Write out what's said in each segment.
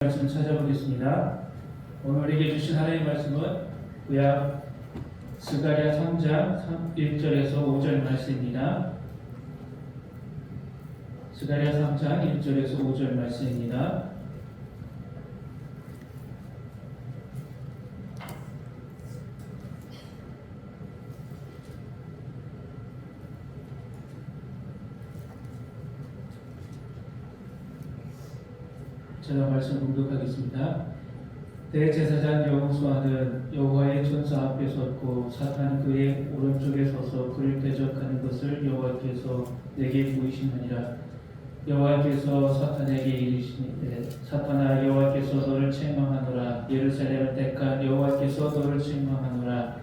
말씀 찾아보겠습니다. 오늘 우리에게 주신 하나님의 말씀은 구약 스가랴 3장 1절에서 5절 말씀입니다. 스가랴 3장 1절에서 5절 말씀입니다. 제가 말씀 공독하겠습니다. 대제사장 여호수아는 여호와의 천사 앞에 섰고 사탄 그의 오른쪽에 서서 그를 대적하는 것을 여호와께서 내게 보이시느니라. 여호와께서 사탄에게 이르시되 사탄아, 여호와께서 너를 책망하노라. 예루살렘을 택한 여호와께서 너를 책망하노라.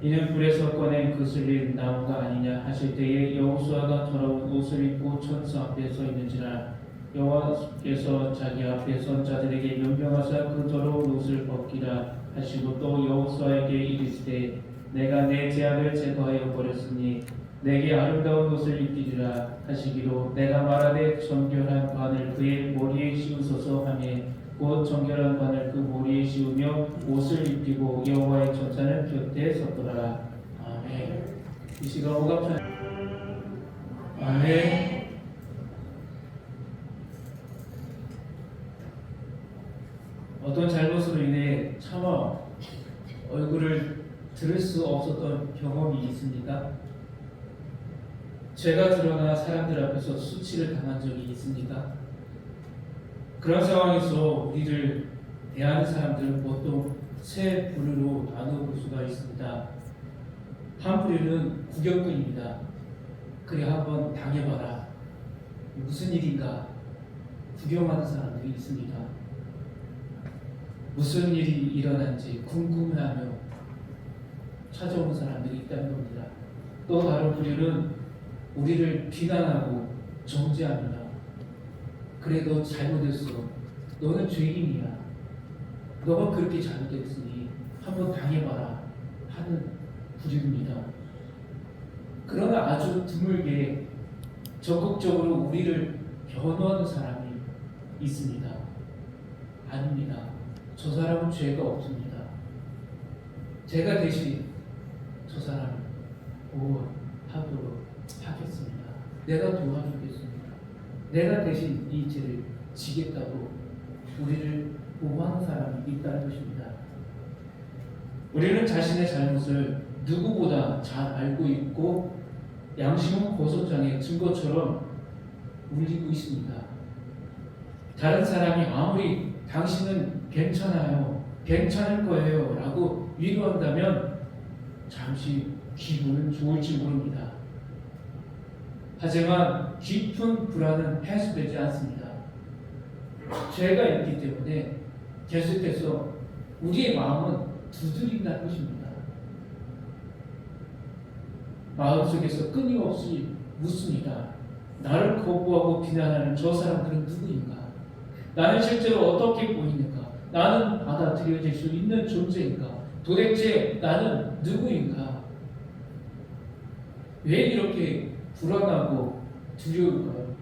이는 불에서 꺼낸 그슬린 나무가 아니냐 하실 때에 여호수아가 더러운 옷을 입고 천사 앞에 서 있는지라. 여호와께서 자기 앞에 선 자들에게 명령하사 그 더러운 옷을 벗기라 하시고 또 여호수아에게 이르시되 내가 내 죄악을 제거하여 버렸으니 내게 아름다운 옷을 입히리라 하시기로 내가 말하되 정결한 관을 그의 머리에 씌우소서 하매 곧 정결한 관을 그 머리에 씌우며 옷을 입히고 여호와의 천사는 곁에 섰더라. 아멘. 이 시간 오갑찬 아멘. 어떤 잘못으로 인해 차마 얼굴을 들을 수 없었던 경험이 있습니까? 죄가 드러나 사람들 앞에서 수치를 당한 적이 있습니까? 그런 상황에서 우리를 대하는 사람들은 보통 세 부류로 나눠볼 수가 있습니다. 한 부류는 구경꾼입니다. 그래, 한번 당해봐라. 무슨 일인가 구경하는 사람들이 있습니다. 무슨 일이 일어난지 궁금해하며 찾아오는 사람들이 있다는 겁니다. 또 다른 부류는 우리를 비난하고 정죄합니다. 그래, 너 잘못했어. 너는 죄인이야. 너가 그렇게 잘못했으니 한번 당해봐라 하는 부류입니다. 그러나 아주 드물게 적극적으로 우리를 변호하는 사람이 있습니다. 아닙니다. 저 사람은 죄가 없습니다. 제가 대신 저 사람을 보호하도록 하겠습니다. 내가 도와주겠습니다. 내가 대신 이 죄를 지겠다고 우리를 보호하는 사람이 있다는 것입니다. 우리는 자신의 잘못을 누구보다 잘 알고 있고 양심은 고소장의 증거처럼 울리고 있습니다. 다른 사람이 아무리 당신은 괜찮아요, 괜찮을 거예요 라고 위로한다면 잠시 기분은 좋을지 모릅니다. 하지만 깊은 불안은 해소되지 않습니다. 죄가 있기 때문에 계속해서 우리의 마음은 두드린다는 것입니다. 마음속에서 끊임없이 묻습니다. 나를 거부하고 비난하는 저 사람들은 누구인가? 나는 실제로 어떻게 보이는가? 나는 받아들여질 수 있는 존재인가? 도대체 나는 누구인가? 왜 이렇게 불안하고 두려울까요?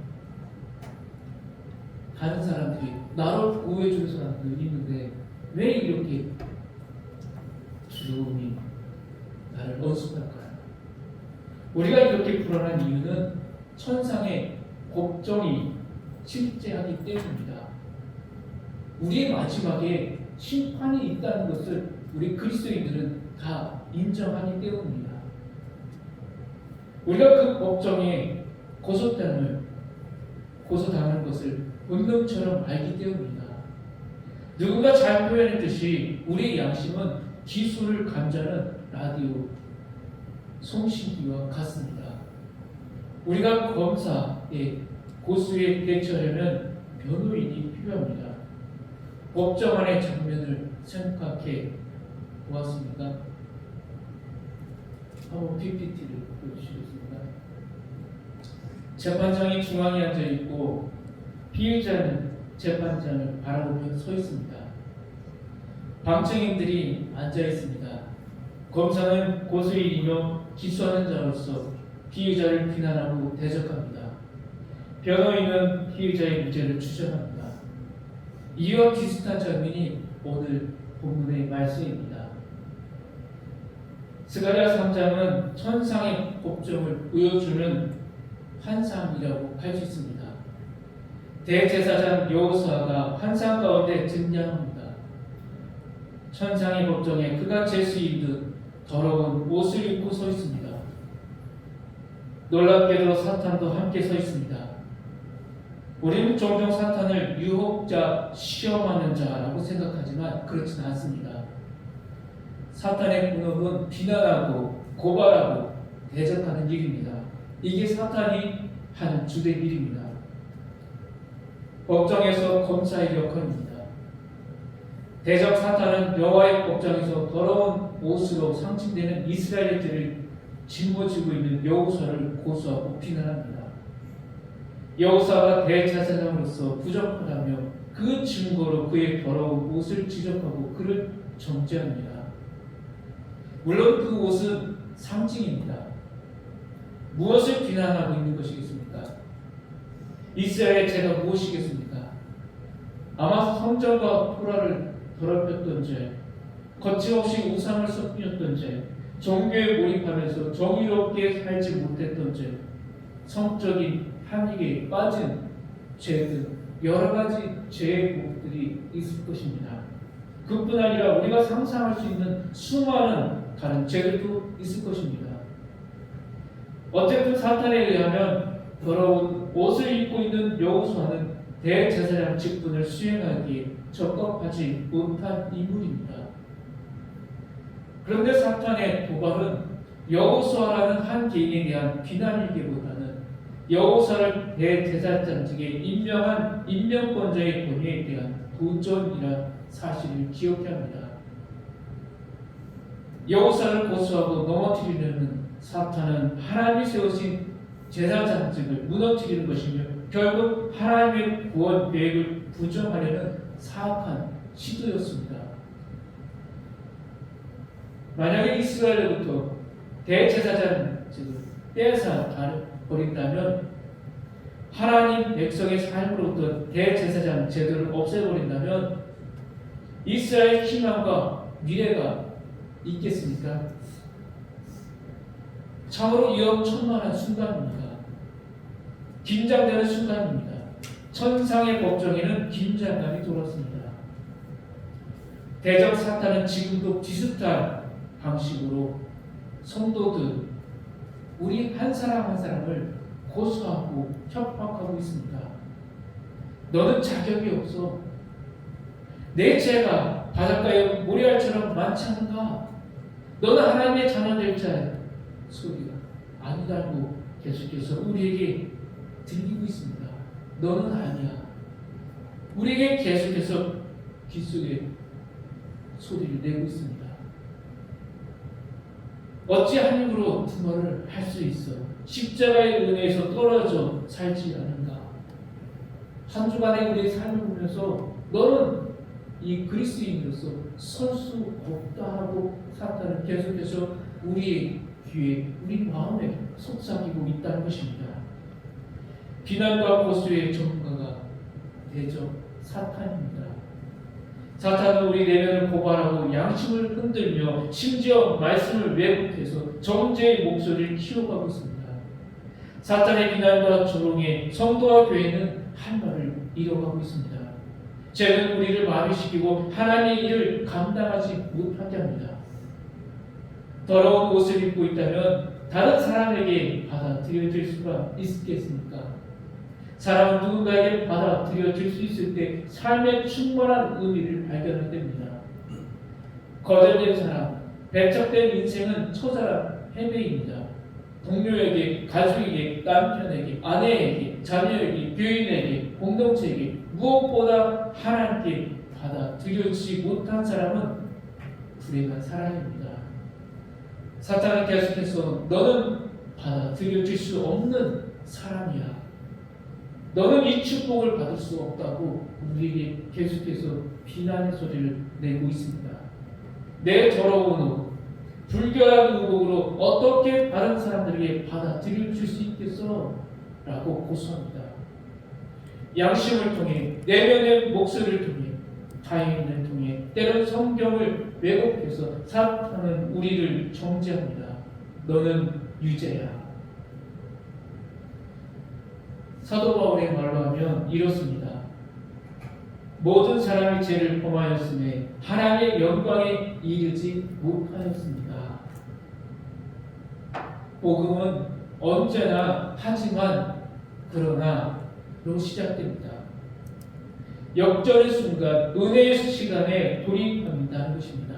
다른 사람들이 나를 보호해주는 사람들이 있는데 왜 이렇게 두려움이 나를 어수선할까요? 우리가 이렇게 불안한 이유는 천상의 걱정이 실제하기 때문입니다. 우리의 마지막에 심판이 있다는 것을 우리 그리스도인들은 다 인정하기 때문입니다. 우리가 그 걱정에 고소당하는 것을 본능처럼 알기 때문입니다. 누군가 잘 표현했듯이 우리의 양심은 기술을 감지하는 라디오 송신기와 같습니다. 우리가 검사에 고수에 대처하려면 변호인이 필요합니다. 법정안의 장면을 생각해 보았습니까? 한번 PPT를 보여주시겠습니다. 재판장이 중앙에 앉아 있고 피의자는 재판장을 바라보며 서 있습니다. 방청인들이 앉아 있습니다. 검사는 고수인이며 기소하는 자로서 피의자를 비난하고 대적합니다. 변호인은 피의자의 무죄를 주장합니다. 이와 비슷한 장면이 오늘 본문의 말씀입니다. 스가랴 3장은 천상의 복종을 보여주는 환상이라고 할 수 있습니다. 대제사장 여호수아가 환상 가운데 등장합니다. 천상의 복종에 그가 제수인 듯 더러운 옷을 입고 서 있습니다. 놀랍게도 사탄도 함께 서 있습니다. 우리는 종종 사탄을 유혹자, 시험하는 자라고 생각하지만 그렇지는 않습니다. 사탄의 본업은 비난하고 고발하고 대적하는 일입니다. 이게 사탄이 하는 주된 일입니다. 법정에서 검사의 역할입니다. 대적 사탄은 여호와의 법정에서 더러운 옷으로 상징되는 이스라엘들을 짊어지고 있는 여호수아를 고소하고 비난합니다. 여호수아가 대제사장으로서 부적하다며 그 증거로 그의 더러운 옷을 지적하고 그를 정죄합니다. 물론 그 옷은 상징입니다. 무엇을 비난하고 있는 것이겠습니까? 이스라엘의 죄가 무엇이겠습니까? 아마 성전과 토라를 더럽혔던 죄, 거침없이 우상을 섬겼던 죄, 종교에 몰입하면서 정의롭게 살지 못했던 죄, 성적인 함익에 빠진 죄 등 여러 가지 죄의 목들이 있을 것입니다. 그뿐 아니라 우리가 상상할 수 있는 수많은 다른 죄들도 있을 것입니다. 어쨌든 사탄에 의하면 더러운 옷을 입고 있는 여호수아는 대제사장 직분을 수행하기에 적합하지 못한 인물입니다. 그런데 사탄의 도발은 여호수아라는 한 개인에 대한 비난이기보다는 여호수아를 대제사장직에 임명한 임명권자의 권위에 대한 도전이란 사실을 기억해야 합니다. 여호수아를 고소하고 넘어뜨리려는 사탄은 하나님이 세우신 제사장직을 무너뜨리는 것이며 결국 하나님의 구원 계획을 부정하려는 사악한 시도였습니다. 만약에 이스라엘로부터 대제사장직을 떼어서 버린다면, 하나님 백성의 삶으로부터 대제사장 제도를 없애버린다면 이스라엘 희망과 미래가 있겠습니까? 참으로 위험천만한 순간입니다. 긴장되는 순간입니다. 천상의 법정에는 긴장감이 돌았습니다. 대적 사탄은 지금도 비슷한 방식으로 성도들, 우리 한 사람 한 사람을 고소하고 협박하고 있습니다. 너는 자격이 없어. 내 죄가 바닷가의 모래알처럼 많지 않은가? 너는 하나님의 자녀 될 자야. 소리가 아니라고 계속해서 우리에게 들리고 있습니다. 너는 아니야. 우리에게 계속해서 귓속에 소리를 내고 있습니다. 어찌 한 입으로 두 말을 할 수 있어? 십자가의 은혜에서 떨어져 살지 않은가? 한 주간의 우리의 삶을 보면서 너는 이 그리스도인으로서 설 수 없다라고 사탄은 계속해서 우리의 귀에, 우리 마음에 속삭이고 있다는 것입니다. 비난과 고소의 전문가가 대적 사탄입니다. 사탄은 우리 내면을 고발하고 양심을 흔들며 심지어 말씀을 왜곡해서 정죄의 목소리를 키워가고 있습니다. 사탄의 비난과 조롱에 성도와 교회는 할 말을 잃어가고 있습니다. 죄는 우리를 마비시키고 하나님의 일을 감당하지 못하게 합니다. 더러운 옷을 입고 있다면 다른 사람에게 받아들여질 수가 있겠습니까? 사람은 누군가에게 받아들여질 수 있을 때 삶의 충분한 의미를 발견하게 됩니다. 거절된 사람, 배척된 인생은 처절한 패배입니다. 동료에게, 가족에게, 남편에게, 아내에게, 자녀에게, 교인에게, 공동체에게 무엇보다 하나님께 받아들여지지 못한 사람은 불행한 사람입니다. 사탄은 계속해서 너는 받아들여질 수 없는 사람이야. 너는 이 축복을 받을 수 없다고 우리에게 계속해서 비난의 소리를 내고 있습니다. 내 더러운 옷, 불결한 의복으로 어떻게 다른 사람들에게 받아들여줄 수 있겠어? 라고 고소합니다. 양심을 통해, 내면의 목소리를 통해 타인을 통해 때론 성경을 왜곡해서 사탄은 우리를 정죄합니다. 너는 유죄야. 사도 바울의 말로 하면 이렇습니다. 모든 사람이 죄를 범하였음에 하나님의 영광에 이르지 못하였습니다. 복음은 언제나 하지만 그러나로 시작됩니다. 역전의 순간 은혜의 시간에 돌입합니다. 것입니다.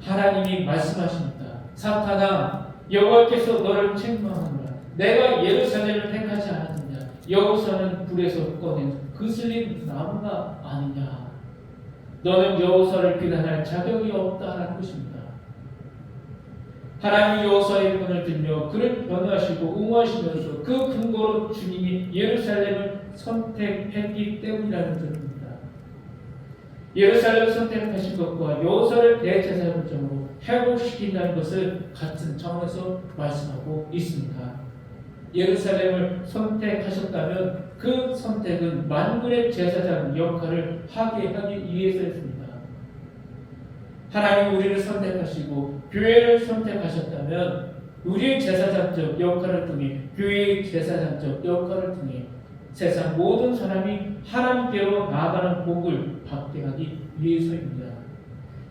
하나님이 말씀하십니다. 사탄아, 여호와께서 너를 책망하노라. 내가 예루살렘을 택하지 않았느냐? 여호사는 불에서 꺼낸 그슬린 나무가 아니냐? 너는 여호사를 비난할 자격이 없다라는 것입니다. 하나님이 여호사의 편을 들며 그를 변호하시고 응호하시면서 그 근거로 주님이 예루살렘을 선택했기 때문이라는 것입니다. 예루살렘을 선택하신 것과 여호사를 대제사장으로 회복시킨다는 것을 같은 차원에서 말씀하고 있습니다. 예루살렘을 선택하셨다면 그 선택은 만군의 제사장 역할을 하게 하기 위해서였습니다. 하나님 우리를 선택하시고 교회를 선택하셨다면 우리의 제사장적 역할을 통해 교회의 제사장적 역할을 통해 세상 모든 사람이 하나님께로 나아가는 복을 받게 하기 위해서입니다.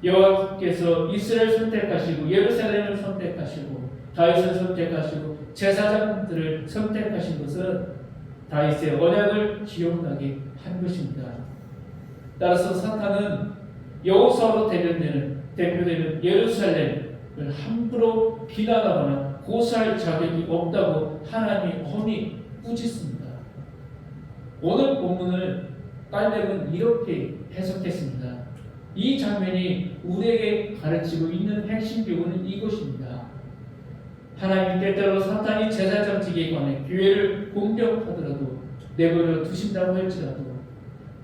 여호와께서 이스라엘을 선택하시고 예루살렘을 선택하시고 다윗을 선택하시고 제사장들을 선택하신 것은 다윗의 언약을 기억나게 한 것입니다. 따라서 사탄은 여호사로 대표되는 예루살렘을 함부로 비난하거나 고소할 자격이 없다고 하나님이 험히 꾸짖습니다. 오늘 본문을 깔렙은 이렇게 해석했습니다. 이 장면이 우리에게 가르치고 있는 핵심 교훈은 이것입니다. 하나님이 때때로 사탄이 제사장직에 관해 교회를 공격하더라도 내버려 두신다고 할지라도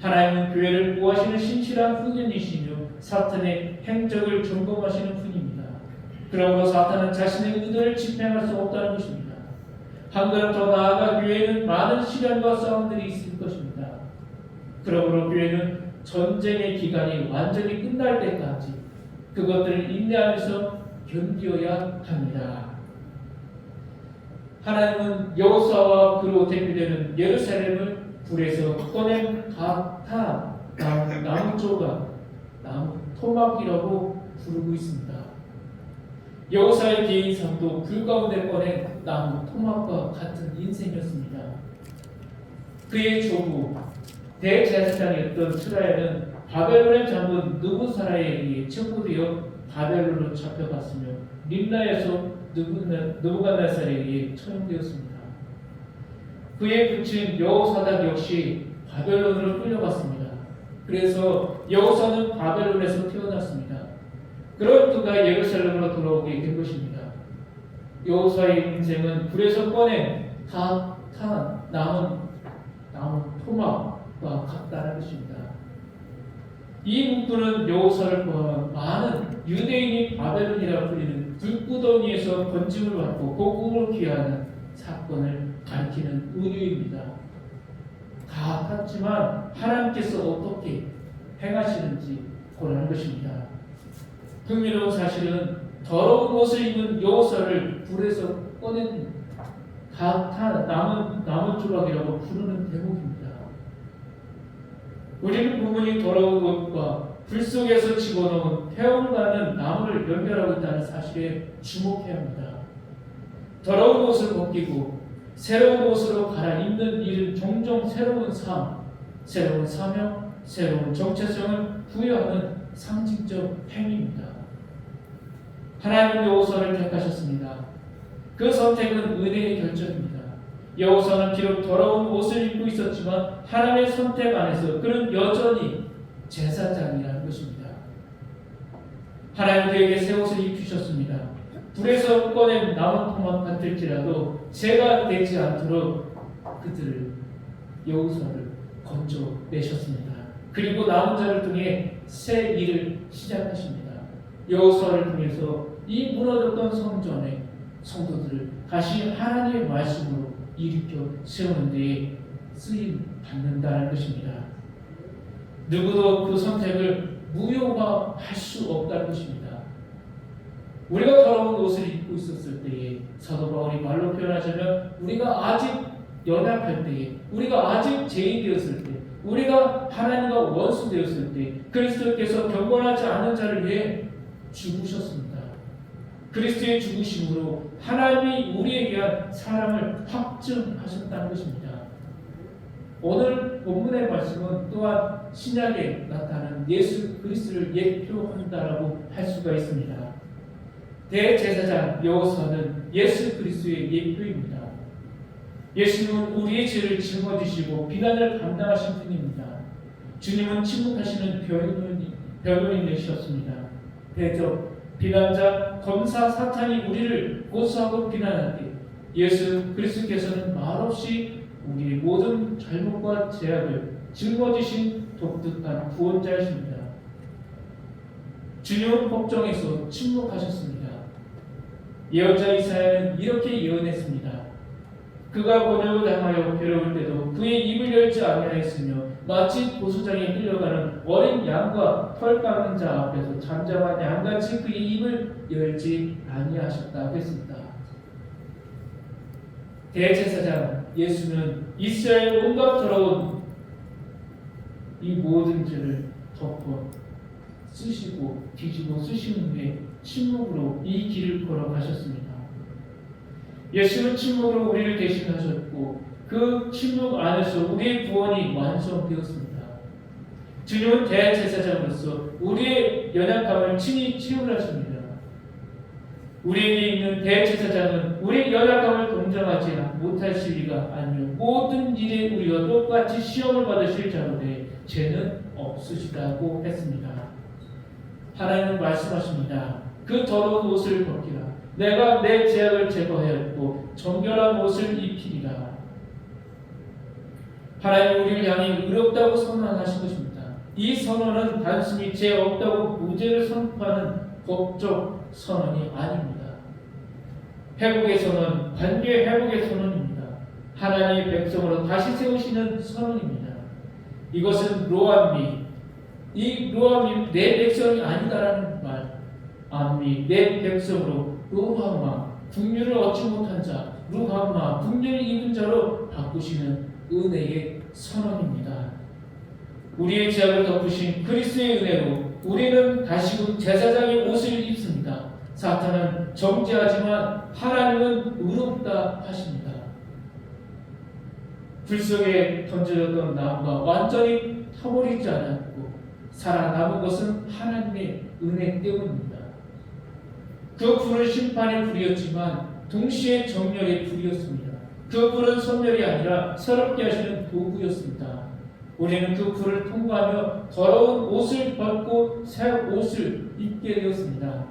하나님은 교회를 보호하시는 신실한 후견이시며 사탄의 행적을 점검하시는 분입니다. 그러므로 사탄은 자신의 의도를 집행할 수 없다는 것입니다. 한 걸음 더 나아가 교회에는 많은 시련과 싸움들이 있을 것입니다. 그러므로 교회는 전쟁의 기간이 완전히 끝날 때까지 그것들을 인내하면서 견디어야 합니다. 하나님은 여호사와 그로 대표되는 예루살렘을 불에서 꺼낸 각타 나무 조각, 나무 토막이라고 부르고 있습니다. 여호사의 개인 삶도 불 가운데 꺼낸 나무 토막과 같은 인생이었습니다. 그의 조부 대제사장이었던 스라야는 바벨론의 장군 느부사라에 의해 체포되어 바벨론으로 잡혀갔으며 림나에서 느부갓네살에 의해 처형되었습니다. 그의 부친 여호사닥 역시 바벨론으로 끌려갔습니다. 그래서 여호사는 바벨론에서 태어났습니다. 그런 그가 예루살렘으로 돌아오게 된 것입니다. 여호사의 인생은 불에서 꺼낸 탄 나무 토막과 같다는 것입니다. 이 문구는 여호사를 포함한 많은 유대인이 바벨론이라 불리는 불구덩이에서 건짐을 받고 고국으로 귀환하는 사건을 가리키는 은유입니다. 다 같지만 하나님께서 어떻게 행하시는지 보라는 것입니다. 흥미로운 사실은 더러운 옷을 입은 여호사를 불에서 꺼낸 나무 조각이라고 부르는 대목입니다. 우리는 부모님 더러운 옷과 불 속에서 집어넣은 태워가는 나무를 연결하고 있다는 사실에 주목해야 합니다. 더러운 옷을 벗기고 새로운 옷으로 갈아입는 일은 종종 새로운 삶, 새로운 사명, 새로운 정체성을 부여하는 상징적 행위입니다. 하나님은 여호사를 택하셨습니다. 그 선택은 은혜의 결정입니다. 여호사는 비록 더러운 옷을 입고 있었지만 하나님의 선택 안에서 그는 여전히 제사장이라는 것입니다. 하나님 그에게 새 옷을 입히셨습니다. 불에서 꺼낸 나무 토막 같을지라도 죄가 되지 않도록 그들을 여호사를 건져내셨습니다. 그리고 남은 자를 통해 새 일을 시작하십니다. 여호사를 통해서 이 무너졌던 성전의 성도들을 다시 하나님의 말씀으로 일으켜 세우는 데에 쓰임 받는다는 것입니다. 누구도 그 선택을 무효화할 수 없다는 것입니다. 우리가 더러운 옷을 입고 있었을 때에 사도 바울이 말로 표현하자면 우리가 아직 연약할 때에 우리가 아직 죄인 되었을 때 우리가 하나님과 원수 되었을 때 그리스도께서 경건하지 않은 자를 위해 죽으셨습니다. 그리스도의 죽으심으로 하나님이 우리에 대한 사랑을 확증하셨다는 것입니다. 오늘 본문의 말씀은 또한 신약에 나타나는 예수 그리스도를 예표한다라고 할 수가 있습니다. 대제사장 여호수아는 예수 그리스도의 예표입니다. 예수님은 우리의 죄를 짊어지시고 비난을 감당하신 분입니다. 주님은 침묵하시는 변호인이셨습니다. 대적, 비난자, 검사 사탄이 우리를 고소하고 비난할 때 예수 그리스도께서는 말없이 우리의 모든 잘못과 죄악을 짊어지신 독특한 구원자이십니다. 주님은 법정에서 침묵하셨습니다. 예언자 이사야는 이렇게 예언했습니다. 그가 번역을 당하여 괴로울 때도 그의 입을 열지 아니하였으며 마치 보수장에 끌려가는 어린 양과 털 깎는 자 앞에서 잠잠한 양같이 그의 입을 열지 아니하셨다 했습니다. 대제사장 예수는 이스라엘 온갖 더러운 이 모든 죄를 덮어 쓰시고 뒤집어 쓰신 후에 침묵으로 이 길을 걸어가셨습니다. 예수는 침묵으로 우리를 대신하셨고 그 침묵 안에서 우리의 구원이 완성되었습니다. 주님은 대제사장으로서 우리의 연약함을 친히 채우라십니다. 우리에게 있는 대제사장은 우리의 연약함을 동정하지 못하실 리가 아니요 모든 일에 우리와 똑같이 시험을 받으실 자로되 죄는 없으시다고 했습니다. 하나님은 말씀하십니다. 그 더러운 옷을 벗기라. 내가 내 죄악을 제거하였고 정결한 옷을 입히리라. 하나님 우리를 향해 의롭다고 선언하신 것입니다. 이 선언은 단순히 죄 없다고 무죄를 선포하는 법적 선언이 아닙니다. 회복의 선언, 관계 회복의 선언입니다. 하나님의 백성으로 다시 세우시는 선언입니다. 이것은 로암미, 이 로암이 내 백성이 아니다라는 말, 암미 내 백성으로 로함마 국류를 얻지 못한 자, 루함마 국류를 입은 자로 바꾸시는 은혜의 선언입니다. 우리의 죄악을 덮으신 그리스도의 은혜로 우리는 다시금 제사장의 옷을 입습니다. 사탄은 정죄하지만 하나님은 의롭다 하십니다. 불 속에 던져졌던 나무가 완전히 타버리지 않았고 살아남은 것은 하나님의 은혜 때문입니다. 그 불은 심판의 불이었지만 동시에 정렬의 불이었습니다. 그 불은 선멸이 아니라 새롭게 하시는 도구였습니다. 우리는 그 불을 통과하며 더러운 옷을 벗고 새 옷을 입게 되었습니다.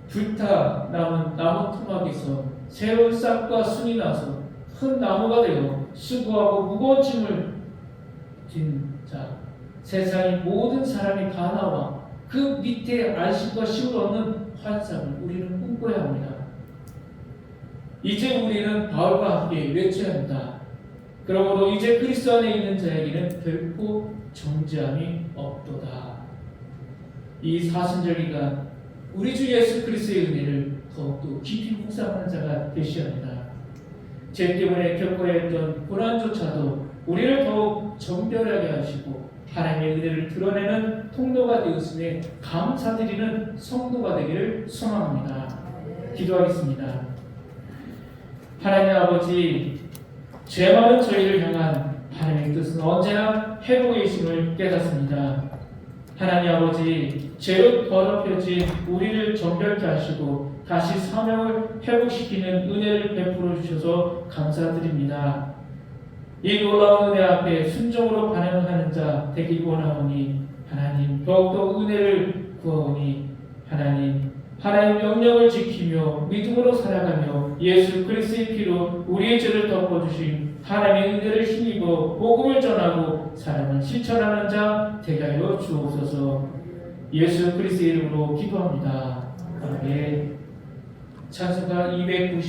불타 남은 나무 토막에서 새로운 싹과 순이 나서 큰 나무가 되어 수고하고 무거운 짐을 진 자, 세상의 모든 사람이 다 나와 그 밑에 안식과 쉼을 얻는 환상을 우리는 꿈꿔야 합니다. 이제 우리는 바울과 함께 외쳐야 합니다. 그러므로 이제 그리스도 안에 있는 자에게는 결코 정죄함이 없도다. 이 사순절기가 우리 주 예수 그리스도의 은혜를 더욱더 깊이 묵상하는 자가 되셔야 합니다. 죄 때문에 겪어야 했던 고난조차도 우리를 더욱 정결하게 하시고 하나님의 은혜를 드러내는 통로가 되었음에 감사드리는 성도가 되기를 소망합니다. 기도하겠습니다. 하나님 아버지, 죄 많은 저희를 향한 하나님의 뜻은 언제나 회복의 있음을 깨닫습니다. 하나님 아버지, 죄로 더럽혀진 우리를 정결케 하시고 다시 사명을 회복시키는 은혜를 베풀어 주셔서 감사드립니다. 이 놀라운 은혜 앞에 순종으로 반응하는 자 되기 원하오니 하나님 더욱더 은혜를 구하오니 하나님 명령을 지키며 믿음으로 살아가며 예수 그리스도의 피로 우리의 죄를 덮어주신 하나님의 은혜를 힘입어 복음을 전하고 사랑을 실천하는 자 되게 하여 주옵소서. 예수 그리스도의 이름으로 기도합니다. 아멘. 찬송가 290